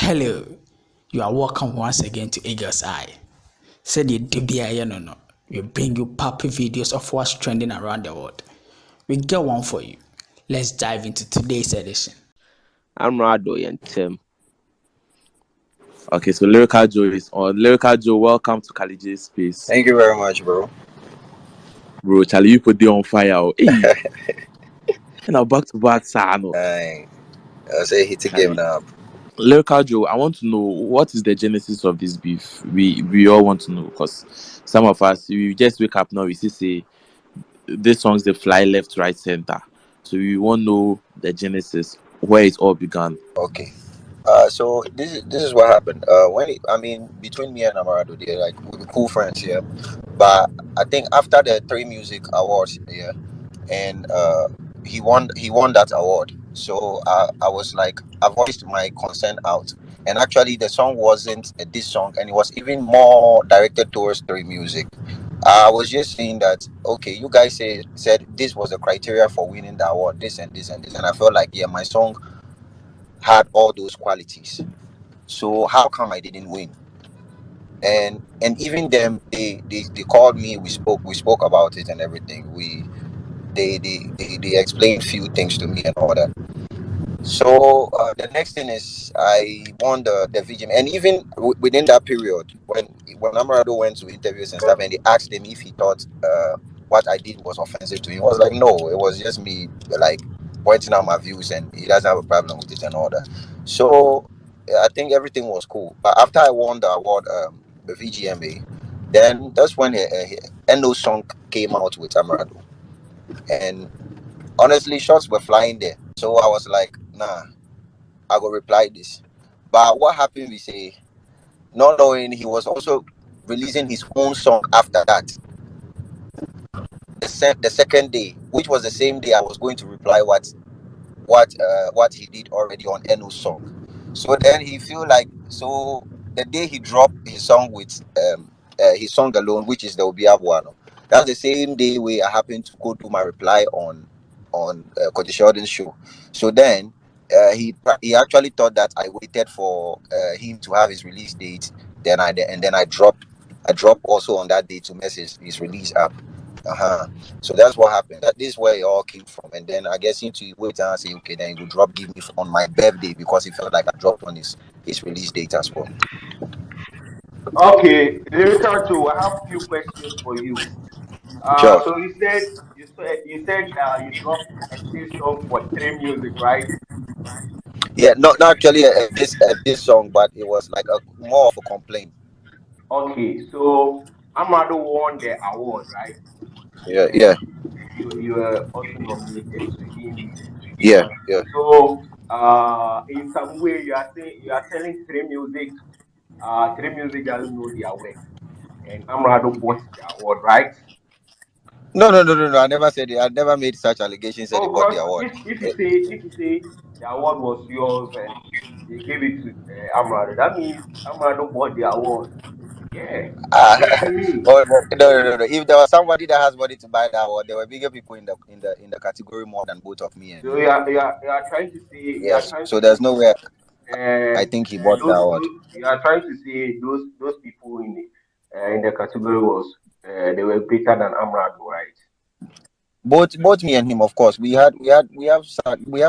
Hello, you are welcome once again to Eagle's Eye. Said you no. We bring you poppy videos of what's trending around the world. We get one for you. Let's dive into today's edition. Amerado and Tim. Okay, so Lyrical Joe is on. Lyrical Joe, welcome to Kaliji's Space. Thank you very much, bro. Bro, Charlie, you put it on fire. Hey. And now back to back, Sano. I'll say hit a game now. Lyrical Joe, I want to know what is the genesis of this beef. We all want to know because some of us we just wake up now. We say these songs they fly left, right, center. So we want to know the genesis, where it all began. Okay. So this is what happened. Between me and Amerado, they're like we're cool friends here. But I think after the Three Music Awards here, and he won that award. So I was like, I voiced my concern out. And actually, the song wasn't a diss song, and it was even more directed towards Three Music. I was just saying that, okay, you guys said this was the criteria for winning the award, this and this and this, and I felt like, yeah, my song had all those qualities. So how come I didn't win? And even them, they called me. We spoke about it and everything. They explained few things to me and all that. So the next thing is I won the VGM, and even within that period, when Amerado went to interviews and stuff, and they asked him if he thought what I did was offensive to him, he was like, no, it was just me like pointing out my views, and he doesn't have a problem with it and all that. So I think everything was cool. But after I won the award, the VGMA, then that's when Endo song came out with Amerado, and honestly, shots were flying there. So I was like, nah, I will reply this. But what happened, we say, not knowing he was also releasing his own song after that. The second day, which was the same day I was going to reply what he did already on Eno's song. So then he feel like, so the day he dropped his song with his song alone, which is the Obiabuano, that's the same day where I happened to go do my reply on Coach Sheldon's show. So then he actually thought that I waited for him to have his release date. Then I dropped also on that day to message his release app. So that's what happened. This is where it all came from. And then I guess him to wait and say, okay, then he will give me on my birthday, because he felt like I dropped on his release date as well. Okay, Lyrical Joe, I have a few questions for you. Sure. So you said you dropped a diss song for Three Music, right? Yeah, not actually this song, but it was like more of a complaint. Okay, so Amerado won the award, right? Yeah. You were also nominated to him. Yeah. So in some way you are telling Three Music doesn't know their work, and Amerado bought the award, right? No. I never said it. I never made such allegations that he bought the award. If you say the award was yours and they gave it to Amerado, that means Amerado bought the award. Yeah. To me. No. If there was somebody that has money to buy that award, there were bigger people in the category more than both of me and So you. you are trying to say Yes. So there's no way I think he bought the award. You are trying to say those people in the category was they were greater than Amerado, right? Both me and him, of course. We have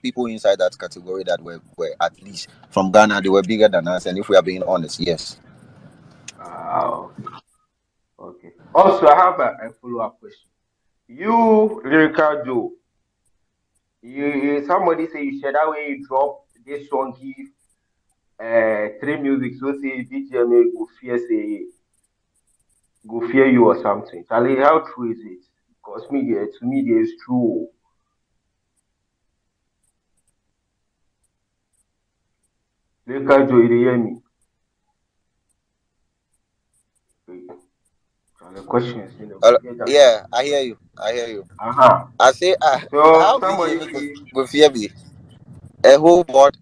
people inside that category that were at least from Ghana. They were bigger than us, and if we are being honest, yes. Okay. Also, I have a follow-up question. You, Lyrical Joe, somebody say you said that way you drop this song give Three Music, so say BGMA go fear you or something. Charlie, how true is it? Because to me, there is true. Lyrical Joe, you hear me? The question is, yeah, I hear you. I say, so how somebody will fear me? A whole board.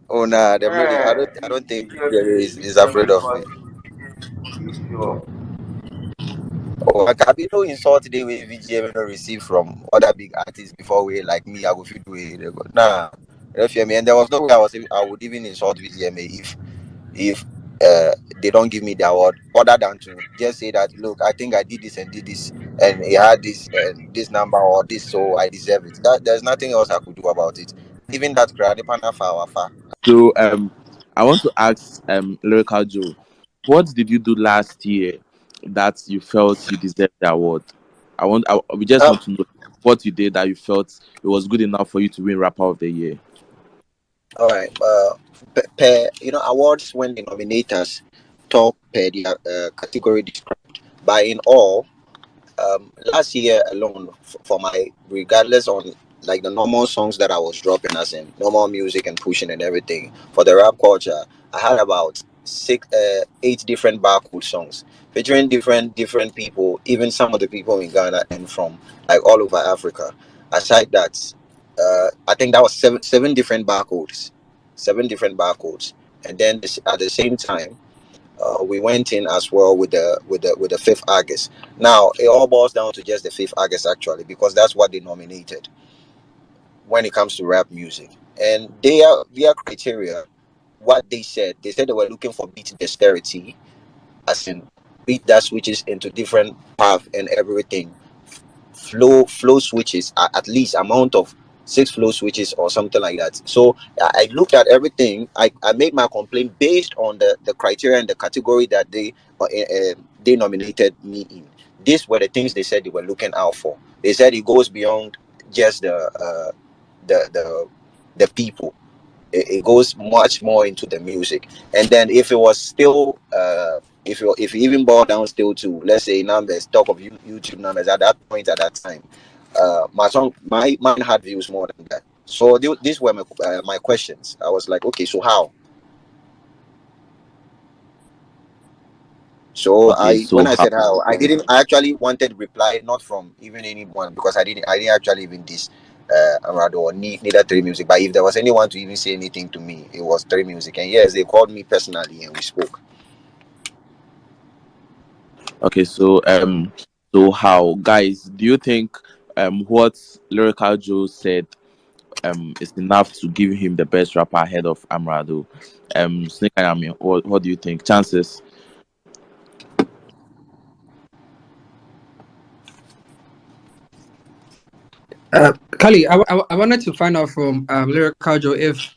Oh nah, I don't think is afraid of me. You sure? Oh, I can be no insult today with VGM no receive from other big artists before we like me. I will feel do it. Nah, You feel me? And there was no way I would even insult VGMA if they don't give me the award, other than to just say that, look, I think I did this, and it had this number or this, so I deserve it. That there's nothing else I could do about it. Even that crowd, So I want to ask Lyrical Joe, what did you do last year that you felt you deserved the award? We just want to know what you did that you felt it was good enough for you to win Rapper of the Year. all right. Awards when the nominators talk per the category described. But in all, last year alone, for my, regardless on like the normal songs that I was dropping, as in normal music and pushing and everything, for the rap culture, I had about 8 different barcode songs featuring different people, even some of the people in Ghana and from like all over Africa. Aside that, I think that was seven different barcodes, 7 different barcodes, and then at the same time, we went in as well with the fifth August. Now it all boils down to just the fifth August actually, because that's what they nominated when it comes to rap music, and their criteria, what they said they were looking for beat dexterity, as in beat that switches into different path and everything, flow switches, at least amount of 6 flow switches or something like that. So I looked at everything. I made my complaint based on the criteria and the category that they nominated me in. These were the things they said they were looking out for. They said it goes beyond just the the the people. It goes much more into the music. And then if it was still if you even boil down still to, let's say, numbers, talk of YouTube numbers at that point, at that time, my song, mine had views more than that. So these were my questions. I was like, okay, so how? So Okay, when so I how? said how, I actually wanted reply not from even anyone, because I didn't actually even this Amerado or neither Three Music. But if there was anyone to even say anything to me, it was Three Music. And yes, they called me personally and we spoke. Okay, so how, guys? Do you think what Lyrical Joe said is enough to give him the best rapper ahead of Amerado? Snake Ayami, what do you think? Chances? Kali, I wanted to find out from Lyrical Joe if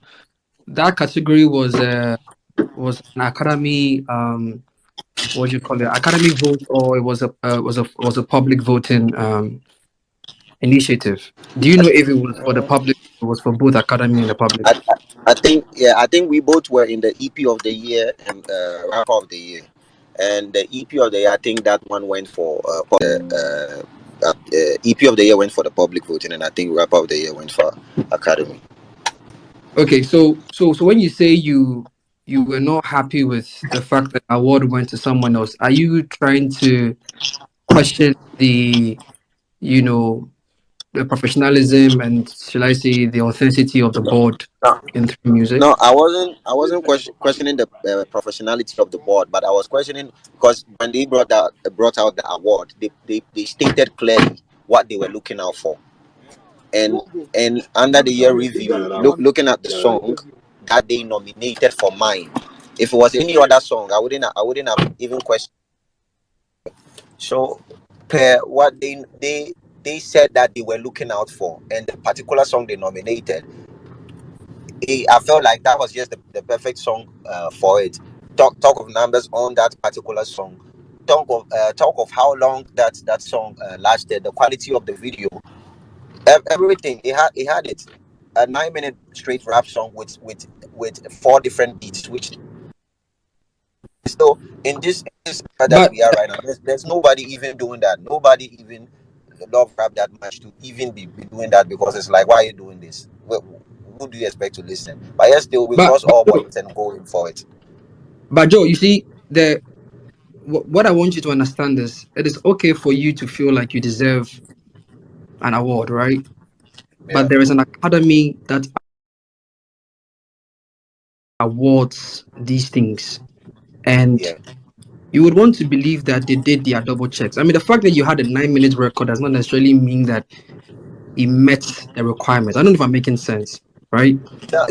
that category was an academy what do you call it, academy vote, or it was a public voting initiative. Do you know if it was for the public, it was for both academy and the public? I think we both were in the EP of the year and rapper of the year. And the EP of the year, I think that one went for EP of the year went for the public voting, and I think rapper of the year went for academy. Okay, so when you say you were not happy with the fact that award went to someone else, are you trying to question you know the professionalism and, shall I say, the authenticity of the board in Three Music? No, I wasn't questioning the professionality of the board, but I was questioning because when they brought out the award, they stated clearly what they were looking out for, and under the year review, looking at the song that they nominated for mine. If it was any other song, I wouldn't have even questioned. So, per what they said that they were looking out for, and the particular song they nominated, I felt like that was just the perfect song for it. Talk of numbers on that particular song. Talk of how long that song lasted. The quality of the video, everything. It had it. A 9 minute straight rap song with 4 different beats. Which still in this era that But we are right now, there's nobody even doing that. Nobody even love rap that much to even be doing that, because it's like, why are you doing this? Who do you expect to listen? But yes, still we but cross but all Joe, borders and go in for it. Joe, you see, what I want you to understand is it is okay for you to feel like you deserve an award, right? But Yeah, there is an academy that awards these things, and yeah, you would want to believe that they did their double checks. I mean, the fact that you had a 9 minute record does not necessarily mean that it met the requirements. I don't know if I'm making sense. right? So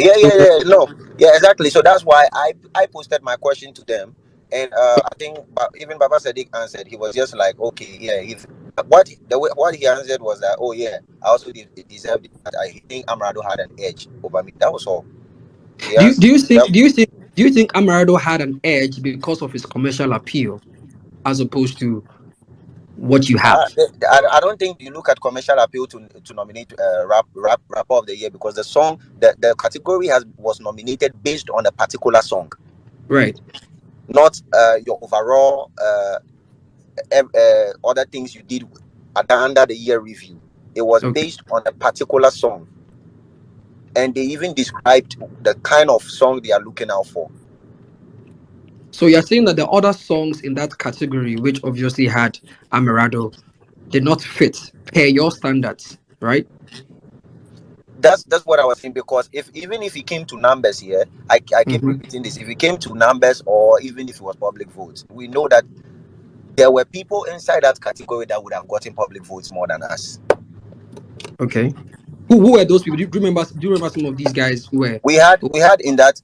No, yeah, exactly. So that's why I posted my question to them, and I think even Baba Sadiq answered. He was just like, okay, yeah. If what he answered was that, oh yeah, I also deserved it. But I think Amrado had an edge over me. That was all. He do you answered. do you think That, do you think do you think Amerado had an edge because of his commercial appeal as opposed to what you have? I don't think you look at commercial appeal to nominate rapper of the year, because the song, the category was nominated based on a particular song, Right. not your overall other things you did under the year review. It was Okay. based on a particular song, and they even described the kind of song they are looking out for. So you're saying that the other songs in that category, which obviously had Amerado, did not fit per your standards, right? That's what I was saying, because if even if it came to numbers here, I keep Mm-hmm. repeating this. If it came to numbers, or even if it was public votes, we know that there were people inside that category that would have gotten public votes more than us. Okay. Who were those people? Do you remember some of these guys who were? We had in that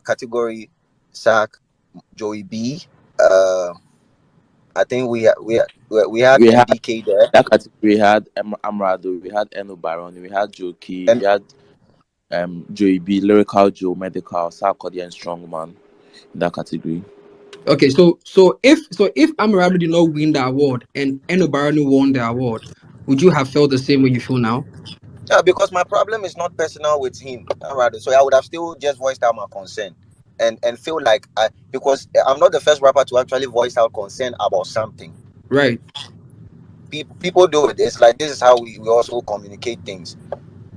category, Sack, Joey B. Uh, I think we had We had MDK there, that category. We had Amerado, we had Eno Baron, we had Joki, and we had Joey B, Lyrical Joe, Medical, Sarkodie, and Strongman in that category. Okay, so if Amerado did not win the award and Enobaranu won the award, would you have felt the same way you feel now? yeah, because my problem is not personal with him, rather. So I would have still just voiced out my concern, and feel like because I'm not the first rapper to actually voice out concern about something. Right. People do it. It's like this is how we also communicate things.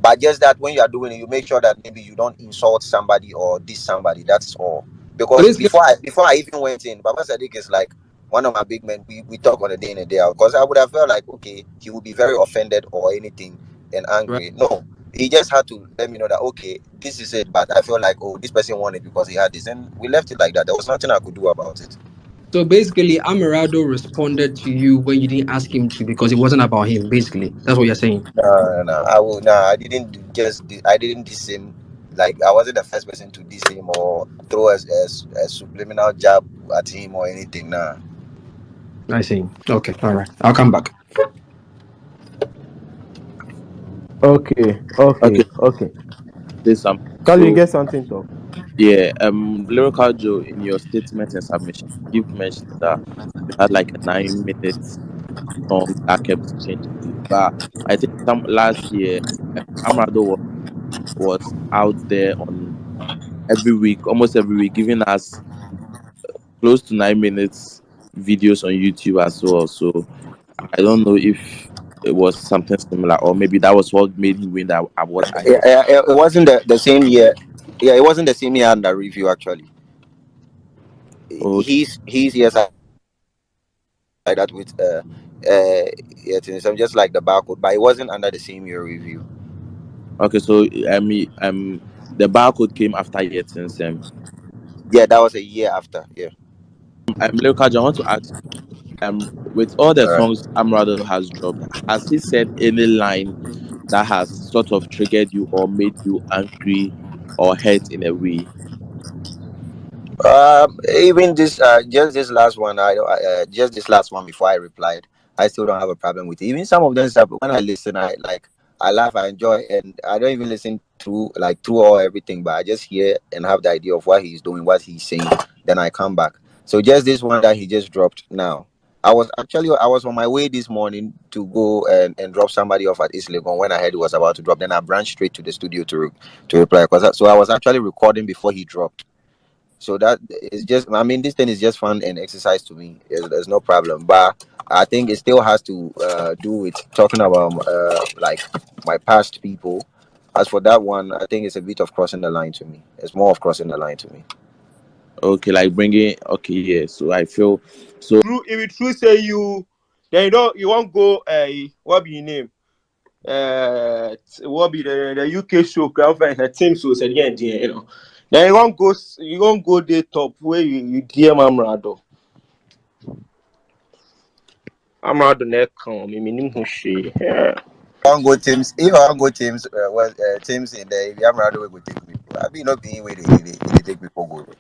But just that when you are doing it, you make sure that maybe you don't insult somebody or diss somebody. That's all. So Because basically, before I even went in, Baba Sadiq is like one of my big men. We talk on a day in a day out. Because I would have felt like, okay, he would be very offended or anything and right. angry. No, he just had to let me know that, okay, this is it. But I felt like, oh, this person won it because he had this, and we left it like that. There was nothing I could do about it. So basically, Amerado responded to you when you didn't ask him to because it wasn't about him. Basically, that's what you're saying. No. I will. No, I didn't I didn't diss him. Like I wasn't the first person to diss him or throw a subliminal jab at him or anything. Nah. I see. Okay. All right. I'll come back. Okay, Okay. there's some. Carl, you So get something to? yeah, Lyrical Joe, in your statement and submission, you've mentioned that you had like a 9 minute song that kept changing. But I think some last year, Amerado was out there on every week, almost every week, giving us close to 9 minutes videos on YouTube as well. So I don't know if it was something similar, or maybe that was what made him win that award ahead of. It wasn't the same year. Yeah, it wasn't the same year under review actually. Okay, He's yes, like that with yeah, so just like the barcode, but it wasn't under the same year review. okay. So I mean, the barcode came after Yetin's. Yeah, that was a year after. Yeah. Lyrical Joe, I want to ask, with all the All right. songs Amrado has dropped, has he said any line that has sort of triggered you or made you angry or hurt in a way? Even this, just this last one, just this last one before I replied, I still don't have a problem with it. Even some of them stuff, when I listen, I like, I laugh, I enjoy, and I don't even listen through all everything, but I just hear and have the idea of what he's doing, what he's saying. Then I come back. So just this one that he just dropped now. I was on my way this morning to go and drop somebody off at East Legon when I heard he was about to drop. Then I branched straight to the studio to reply. So I was actually recording before he dropped. So that is just, I mean, this thing is just fun and exercise to me. There's no problem, but I think it still has to do with talking about like my past people. As for that one, I think it's a bit of crossing the line to me. It's more of crossing the line to me. Okay, like bringing. Okay, yeah. So I feel so. True, if it true say you, then you won't go. What be your name? What be the UK show? Crowdfund the team so said yeah, you know. Then you won't go there top where you DM Amrado. Amrado neck come. Me minim who she. Yeah. want go teams, if I want go teams, teams in the Amerado will take me. I be not being where they take me for good.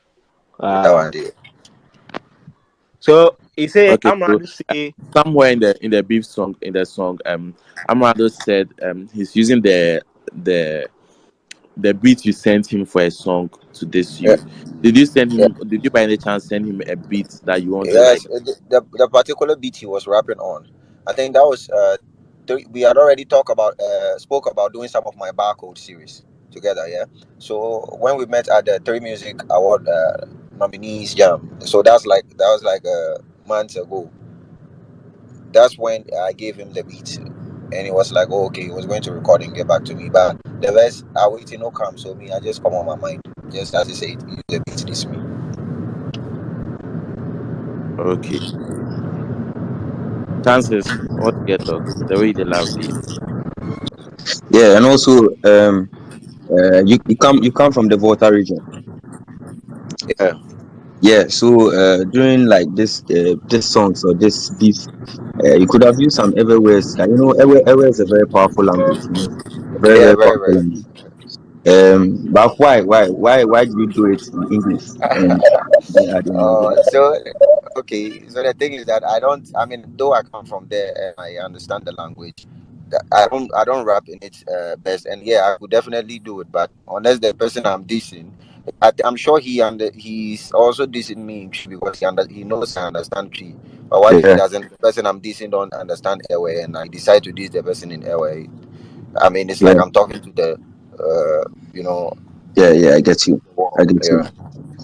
That one Ah, day. so he say Okay, I'm so to say somewhere in the beef song Amerado said he's using the the beat you sent him for a song to this Yeah, you. Did you send yeah. him? Did you by any chance send him a beat that you want to Yes, like? the particular beat he was rapping on, I think that was we had already spoke about doing some of my barcode series together. Yeah. So when we met at the Three Music Award nominees jam, so that was like months ago. That's when I gave him the beat, and he was like, "Oh, okay." He was going to record and get back to me, but the rest I waiting no come. So me, I just come on my mind, just as he said, use the beat this me. Okay, chances. What's your talk? The way they love the Yeah, and also you come from the Volta region. Yeah, Yeah, so during like this songs or this beef, you could have used some everywheres. Like, you know, everywhere is a very powerful language. You know, a very yeah, very very, powerful very. language. But why do you do it in English and add in Nigeria? So okay, so the thing is that I don't. I mean, though I come from there and I understand the language, I don't rap in it best. And yeah, I could definitely do it, but unless the person I'm dissing, I'm sure he's also dissing me in Tree because he knows I understand Tree. But what if he Yeah, doesn't? The person I'm dissing don't understand Airway, and I decide to diss the person in Airway. I mean, it's like yeah, I'm talking to the, you know, yeah, yeah. I get you. the wall. I get Yeah. you.